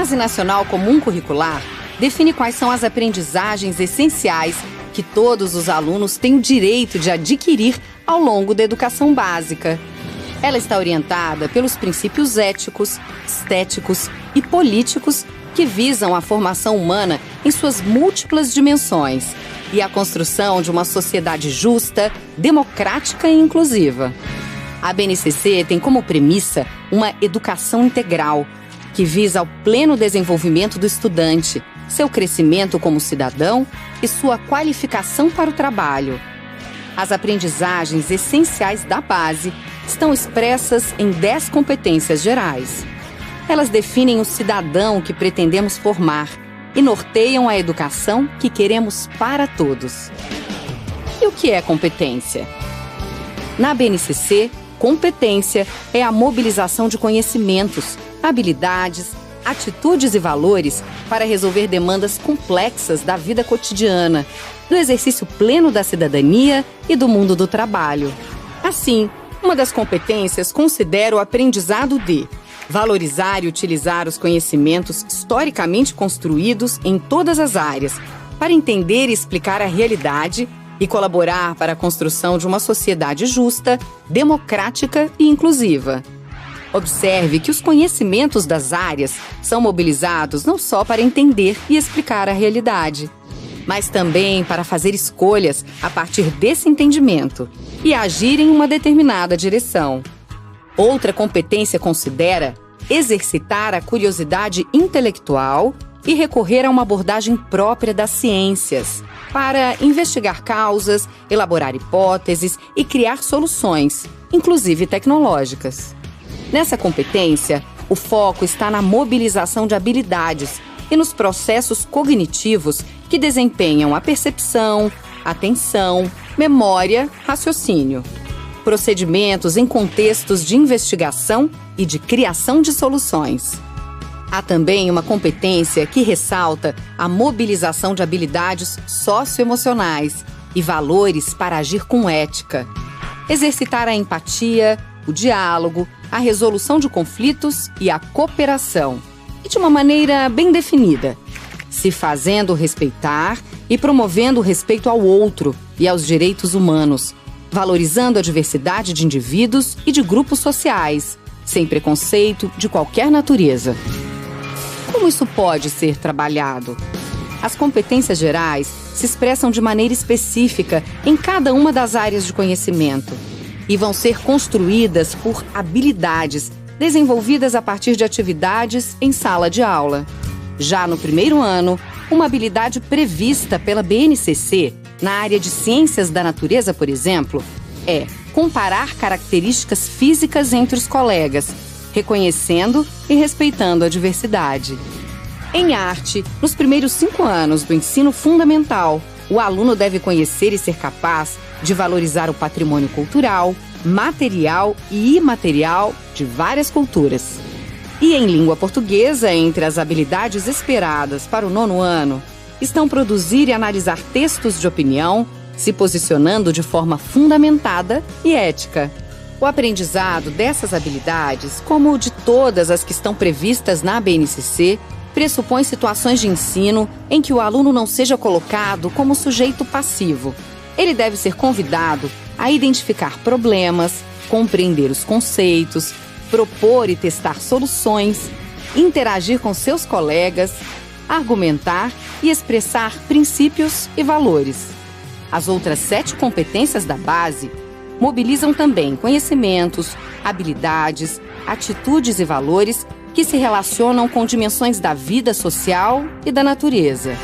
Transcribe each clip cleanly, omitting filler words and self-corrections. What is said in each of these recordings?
Base Nacional Comum Curricular define quais são as aprendizagens essenciais que todos os alunos têm o direito de adquirir ao longo da educação básica. Ela está orientada pelos princípios éticos, estéticos e políticos que visam a formação humana em suas múltiplas dimensões e a construção de uma sociedade justa, democrática e inclusiva. A BNCC tem como premissa uma educação integral, que visa ao pleno desenvolvimento do estudante, seu crescimento como cidadão e sua qualificação para o trabalho. As aprendizagens essenciais da base estão expressas em 10 competências gerais. Elas definem o cidadão que pretendemos formar e norteiam a educação que queremos para todos. E o que é competência? Na BNCC, competência é a mobilização de conhecimentos, habilidades, atitudes e valores para resolver demandas complexas da vida cotidiana, do exercício pleno da cidadania e do mundo do trabalho. Assim, uma das competências considera o aprendizado de valorizar e utilizar os conhecimentos historicamente construídos em todas as áreas, para entender e explicar a realidade e colaborar para a construção de uma sociedade justa, democrática e inclusiva. Observe que os conhecimentos das áreas são mobilizados não só para entender e explicar a realidade, mas também para fazer escolhas a partir desse entendimento e agir em uma determinada direção. Outra competência considera exercitar a curiosidade intelectual e recorrer a uma abordagem própria das ciências para investigar causas, elaborar hipóteses e criar soluções, inclusive tecnológicas. Nessa competência, o foco está na mobilização de habilidades e nos processos cognitivos que desempenham a percepção, atenção, memória, raciocínio. Procedimentos em contextos de investigação e de criação de soluções. Há também uma competência que ressalta a mobilização de habilidades socioemocionais e valores para agir com ética. Exercitar a empatia, o diálogo, a resolução de conflitos e a cooperação, e de uma maneira bem definida, se fazendo respeitar e promovendo o respeito ao outro e aos direitos humanos, valorizando a diversidade de indivíduos e de grupos sociais, sem preconceito de qualquer natureza. Como isso pode ser trabalhado? As competências gerais se expressam de maneira específica em cada uma das áreas de conhecimento e vão ser construídas por habilidades desenvolvidas a partir de atividades em sala de aula. Já no primeiro ano, uma habilidade prevista pela BNCC na área de ciências da natureza, por exemplo, é comparar características físicas entre os colegas, reconhecendo e respeitando a diversidade. Em arte, nos primeiros 5 anos do ensino fundamental, o aluno deve conhecer e ser capaz de valorizar o patrimônio cultural, material e imaterial de várias culturas. E em língua portuguesa, entre as habilidades esperadas para o 9º ano, estão produzir e analisar textos de opinião, se posicionando de forma fundamentada e ética. O aprendizado dessas habilidades, como o de todas as que estão previstas na BNCC, pressupõe situações de ensino em que o aluno não seja colocado como sujeito passivo. Ele deve ser convidado a identificar problemas, compreender os conceitos, propor e testar soluções, interagir com seus colegas, argumentar e expressar princípios e valores. As outras 7 competências da base mobilizam também conhecimentos, habilidades, atitudes e valores que se relacionam com dimensões da vida social e da natureza,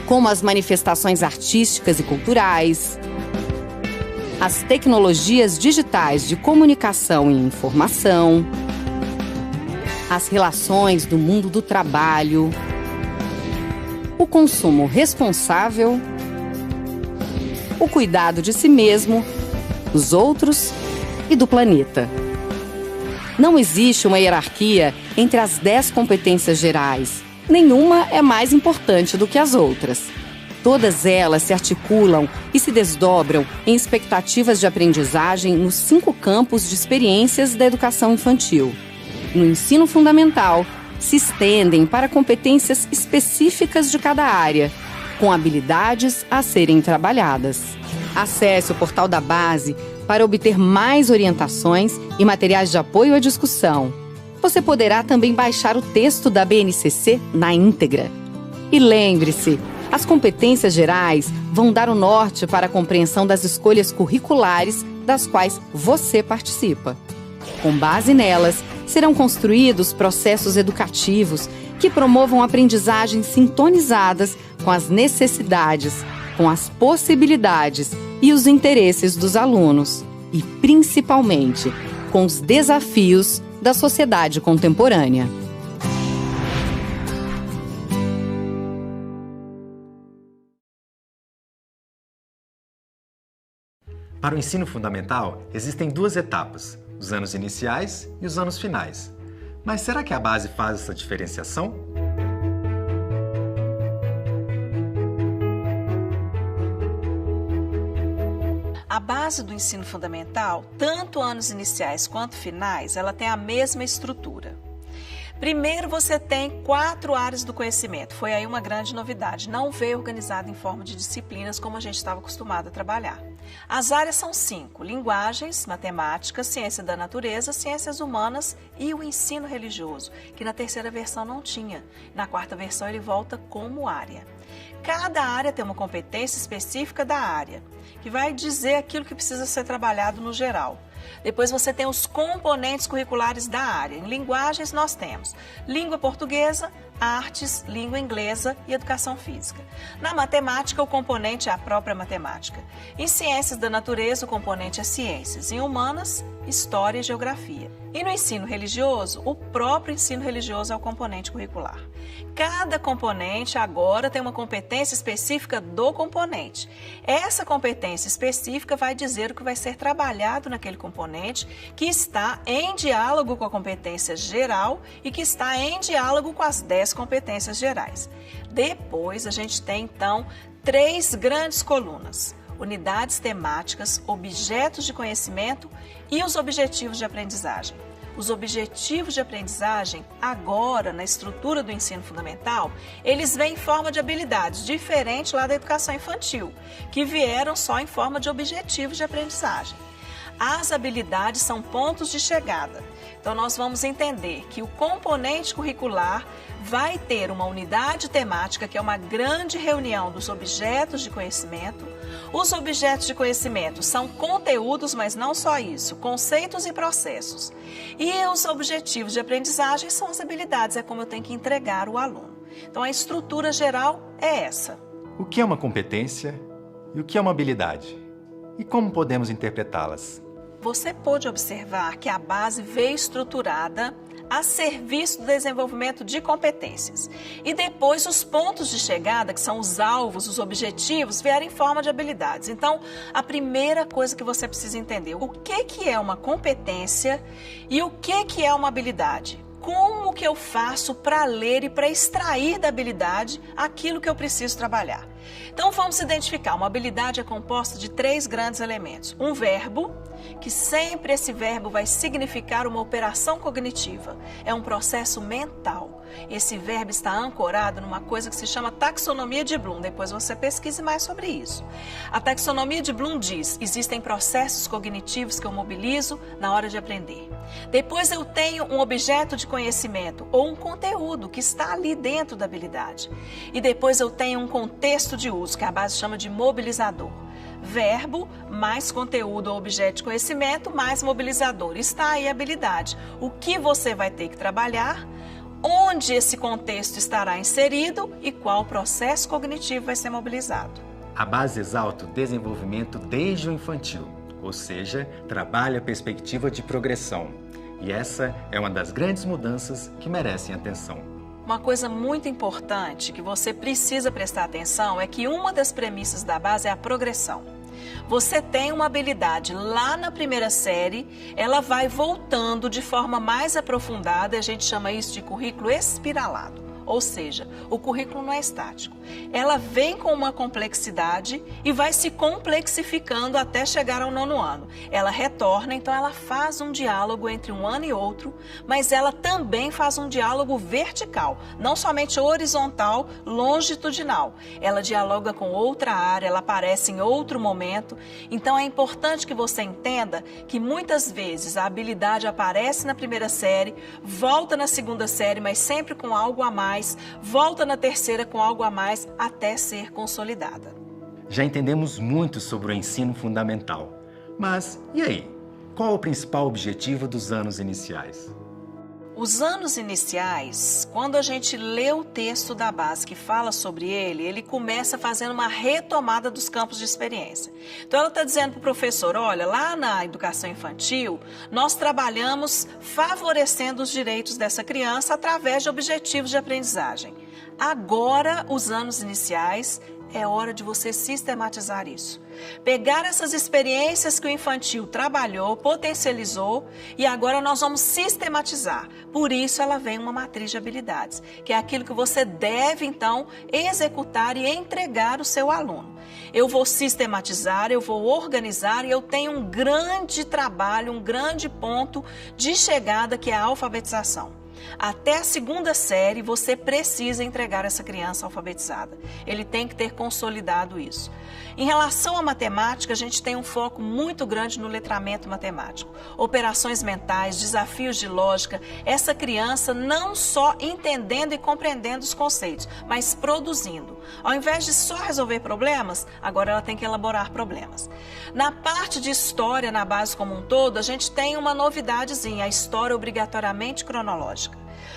como as manifestações artísticas e culturais, as tecnologias digitais de comunicação e informação, as relações do mundo do trabalho, o consumo responsável, o cuidado de si mesmo, dos outros e do planeta. Não existe uma hierarquia entre as 10 competências gerais. Nenhuma é mais importante do que as outras. Todas elas se articulam e se desdobram em expectativas de aprendizagem nos 5 campos de experiências da educação infantil: no ensino fundamental, se estendem para competências específicas de cada área, com habilidades a serem trabalhadas. Acesse o portal da base para obter mais orientações e materiais de apoio à discussão. Você poderá também baixar o texto da BNCC na íntegra. E lembre-se, as competências gerais vão dar o norte para a compreensão das escolhas curriculares das quais você participa. Com base nelas, serão construídos processos educativos que promovam aprendizagens sintonizadas com as necessidades, com as possibilidades e os interesses dos alunos e, principalmente, com os desafios da sociedade contemporânea. Para o ensino fundamental, existem duas etapas, os anos iniciais e os anos finais. Mas será que a base faz essa diferenciação? A base do ensino fundamental, tanto anos iniciais quanto finais, ela tem a mesma estrutura. Primeiro, você tem 4 áreas do conhecimento. Foi aí uma grande novidade. Não veio organizado em forma de disciplinas como a gente estava acostumado a trabalhar. As áreas são 5: linguagens, matemática, ciência da natureza, ciências humanas e o ensino religioso, que na terceira versão não tinha. Na quarta versão ele volta como área. Cada área tem uma competência específica da área, que vai dizer aquilo que precisa ser trabalhado no geral. Depois você tem os componentes curriculares da área. Em linguagens nós temos língua portuguesa, artes, língua inglesa e educação física. Na matemática, o componente é a própria matemática. Em ciências da natureza, o componente é ciências. Em humanas, história e geografia. E no ensino religioso, o próprio ensino religioso é o componente curricular. Cada componente agora tem uma competência específica do componente. Essa competência específica vai dizer o que vai ser trabalhado naquele componente, que está em diálogo com a competência geral e que está em diálogo com as 10 competências gerais. Depois a gente tem então 3 grandes colunas: unidades temáticas, objetos de conhecimento e os objetivos de aprendizagem. Os objetivos de aprendizagem, agora na estrutura do ensino fundamental, eles vêm em forma de habilidades, diferente lá da educação infantil, que vieram só em forma de objetivos de aprendizagem. As habilidades são pontos de chegada. Então, nós vamos entender que o componente curricular vai ter uma unidade temática, que é uma grande reunião dos objetos de conhecimento. Os objetos de conhecimento são conteúdos, mas não só isso, conceitos e processos. E os objetivos de aprendizagem são as habilidades, é como eu tenho que entregar o aluno. Então, a estrutura geral é essa. O que é uma competência e o que é uma habilidade? E como podemos interpretá-las? Você pôde observar que a base veio estruturada a serviço do desenvolvimento de competências. E depois os pontos de chegada, que são os alvos, os objetivos, vieram em forma de habilidades. Então, a primeira coisa que você precisa entender, o que é uma competência e o que é uma habilidade? Como que eu faço para ler e para extrair da habilidade aquilo que eu preciso trabalhar? Então, vamos identificar. Uma habilidade é composta de 3 grandes elementos. Um verbo, que sempre esse verbo vai significar uma operação cognitiva. É um processo mental. Esse verbo está ancorado numa coisa que se chama taxonomia de Bloom. Depois você pesquise mais sobre isso. A taxonomia de Bloom diz: existem processos cognitivos que eu mobilizo na hora de aprender. Depois eu tenho um objeto de conhecimento ou um conteúdo que está ali dentro da habilidade. E depois eu tenho um contexto de uso, que a base chama de mobilizador. Verbo mais conteúdo ou objeto de conhecimento mais mobilizador. Está aí a habilidade. O que você vai ter que trabalhar, onde esse contexto estará inserido e qual processo cognitivo vai ser mobilizado. A base exalta o desenvolvimento desde o infantil, ou seja, trabalha a perspectiva de progressão. E essa é uma das grandes mudanças que merecem atenção. Uma coisa muito importante que você precisa prestar atenção é que uma das premissas da base é a progressão. Você tem uma habilidade lá na primeira série, ela vai voltando de forma mais aprofundada, a gente chama isso de currículo espiralado. Ou seja, o currículo não é estático. Ela vem com uma complexidade e vai se complexificando até chegar ao 9º ano. Ela retorna, então ela faz um diálogo entre um ano e outro, mas ela também faz um diálogo vertical, não somente horizontal, longitudinal. Ela dialoga com outra área, ela aparece em outro momento. Então é importante que você entenda que muitas vezes a habilidade aparece na primeira série, volta na segunda série, mas sempre com algo a mais, volta na terceira com algo a mais, até ser consolidada. Já entendemos muito sobre o ensino fundamental. Mas, e aí? Qual o principal objetivo dos anos iniciais? Os anos iniciais, quando a gente lê o texto da base que fala sobre ele começa fazendo uma retomada dos campos de experiência. Então ela está dizendo para o professor, olha, lá na educação infantil, nós trabalhamos favorecendo os direitos dessa criança através de objetivos de aprendizagem. Agora, os anos iniciais, é hora de você sistematizar isso. Pegar essas experiências que o infantil trabalhou, potencializou e agora nós vamos sistematizar. Por isso ela vem uma matriz de habilidades, que é aquilo que você deve então executar e entregar ao seu aluno. Eu vou sistematizar, eu vou organizar e eu tenho um grande trabalho, um grande ponto de chegada que é a alfabetização. Até a 2ª série, você precisa entregar essa criança alfabetizada. Ele tem que ter consolidado isso. Em relação à matemática, a gente tem um foco muito grande no letramento matemático. Operações mentais, desafios de lógica. Essa criança não só entendendo e compreendendo os conceitos, mas produzindo. Ao invés de só resolver problemas, agora ela tem que elaborar problemas. Na parte de história, na base como um todo, a gente tem uma novidadezinha, a história obrigatoriamente cronológica.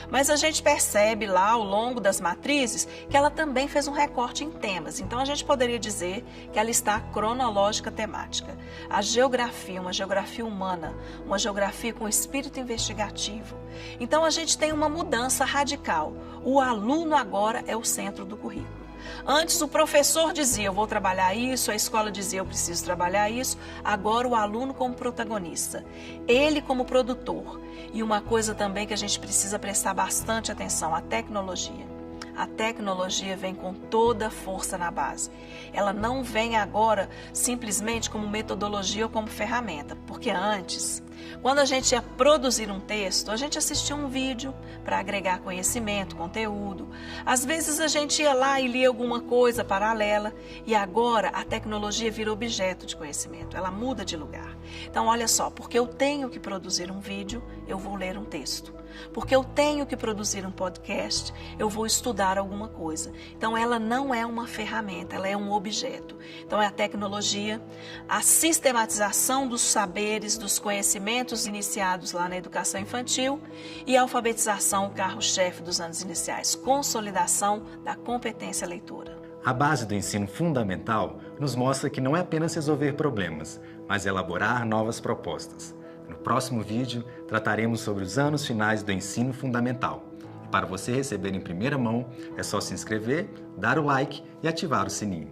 Mas a gente percebe lá ao longo das matrizes que ela também fez um recorte em temas. Então a gente poderia dizer que ela está cronológica temática. A geografia, uma geografia humana, uma geografia com espírito investigativo. Então a gente tem uma mudança radical. O aluno agora é o centro do currículo. Antes o professor dizia, eu vou trabalhar isso, a escola dizia, eu preciso trabalhar isso. Agora o aluno como protagonista, ele como produtor. E uma coisa também que a gente precisa prestar bastante atenção, a tecnologia. A tecnologia vem com toda a força na base. Ela não vem agora simplesmente como metodologia ou como ferramenta, porque antes, quando a gente ia produzir um texto, a gente assistia um vídeo para agregar conhecimento, conteúdo. Às vezes a gente ia lá e lia alguma coisa paralela e agora a tecnologia vira objeto de conhecimento, ela muda de lugar. Então olha só, porque eu tenho que produzir um vídeo, eu vou ler um texto. Porque eu tenho que produzir um podcast, eu vou estudar alguma coisa. Então ela não é uma ferramenta, ela é um objeto. Então é a tecnologia, a sistematização dos saberes, dos conhecimentos iniciados lá na educação infantil e a alfabetização, o carro-chefe dos anos iniciais, consolidação da competência leitora. A base do ensino fundamental nos mostra que não é apenas resolver problemas, mas elaborar novas propostas. No próximo vídeo, trataremos sobre os anos finais do ensino fundamental. E para você receber em primeira mão, é só se inscrever, dar o like e ativar o sininho.